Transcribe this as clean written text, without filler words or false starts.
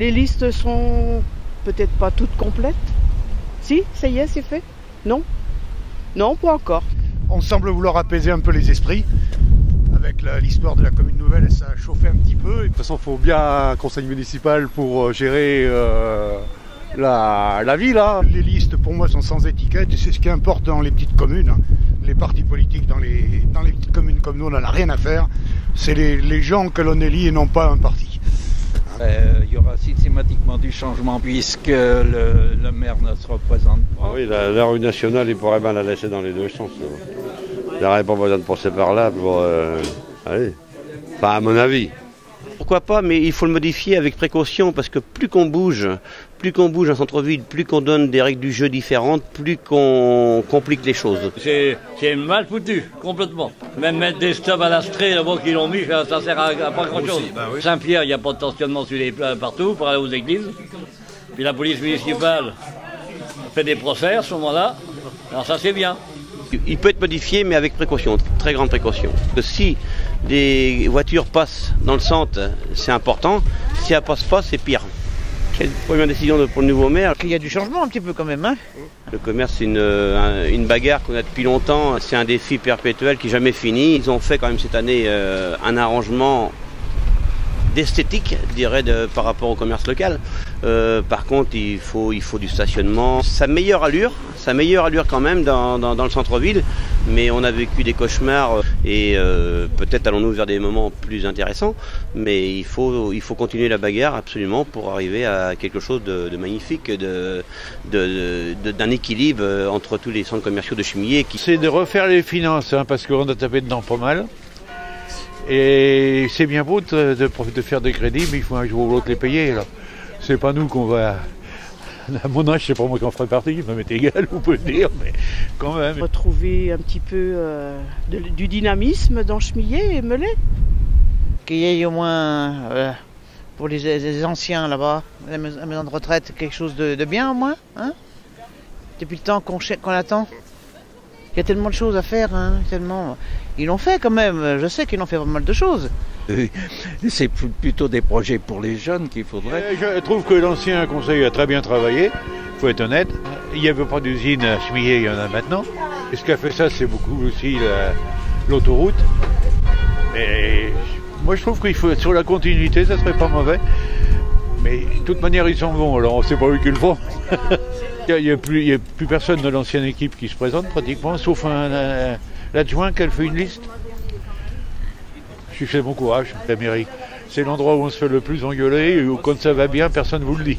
Les listes sont peut-être pas toutes complètes. Si, ça y est, c'est fait? Non? Non, pas encore. On semble vouloir apaiser un peu les esprits. Avec l'histoire de la commune nouvelle, ça a chauffé un petit peu. De toute façon, il faut bien un conseil municipal pour gérer la ville. Hein. Les listes, pour moi, sont sans étiquette. Et c'est ce qui importe dans les petites communes. Hein. Les partis politiques dans les petites communes comme nous, on n'en a rien à faire. C'est les gens que l'on élit et non pas un parti. Il y aura systématiquement du changement puisque le maire ne se représente pas. Oui, la rue nationale, il pourrait bien la laisser dans les deux sens. Il n'y aurait pas besoin de passer par là pour... allez. Enfin, à mon avis. Pourquoi pas, mais il faut le modifier avec précaution, parce que plus qu'on bouge un centre-ville, plus qu'on donne des règles du jeu différentes, plus qu'on complique les choses. C'est mal foutu, complètement. Même mettre des stops à l'astrée, là-bas qu'ils l'ont mis, ça sert à pas grand-chose. Bah oui. Saint-Pierre, il n'y a pas de stationnement sur les partout pour aller aux églises. Puis la police municipale fait des procès à ce moment-là. Alors ça, c'est bien. Il peut être modifié, mais avec précaution, très grande précaution. Si des voitures passent dans le centre, c'est important. Si elles ne passent pas, c'est pire. Quelle première décision pour le nouveau maire? Il y a du changement un petit peu quand même. Hein. Le commerce, c'est une bagarre qu'on a depuis longtemps. C'est un défi perpétuel qui n'est jamais fini. Ils ont fait quand même cette année un arrangement d'esthétique, je dirais, par rapport au commerce local. Par contre, il faut du stationnement. Ça meilleure allure quand même dans le centre-ville, mais on a vécu des cauchemars et peut-être allons-nous vers des moments plus intéressants, mais il faut continuer la bagarre absolument pour arriver à quelque chose de magnifique, d'un équilibre entre tous les centres commerciaux de Chemillé. C'est de refaire les finances, hein, parce qu'on a tapé dedans pas mal. Et c'est bien beau de faire des crédits, mais il faut un jour ou l'autre les payer. C'est pas nous qu'on va... À mon âge, c'est pas moi qui en ferai partie, ça m'est égal, on peut le dire, mais quand même. Retrouver un petit peu du dynamisme dans Chemillé et Melay. Qu'il y ait au moins, pour les anciens là-bas, la maison de retraite, quelque chose de bien au moins. Hein, depuis le temps qu'on attend. Il y a tellement de choses à faire, hein, tellement... Ils l'ont fait quand même, je sais qu'ils ont fait pas mal de choses. C'est plutôt des projets pour les jeunes qu'il faudrait. Je trouve que l'ancien conseil a très bien travaillé, il faut être honnête. Il n'y avait pas d'usine à Chemillé, il y en a maintenant. Et ce qui a fait ça, c'est beaucoup aussi l'autoroute. Mais moi je trouve qu'il faut, sur la continuité, ça serait pas mauvais. Mais de toute manière, ils s'en vont, alors on ne sait pas eux qui le font. Il n'y a plus personne de l'ancienne équipe qui se présente pratiquement, sauf l'adjoint qui a fait une liste. Je lui fais bon courage, la mairie. C'est l'endroit où on se fait le plus engueuler, et où quand ça va bien, personne ne vous le dit.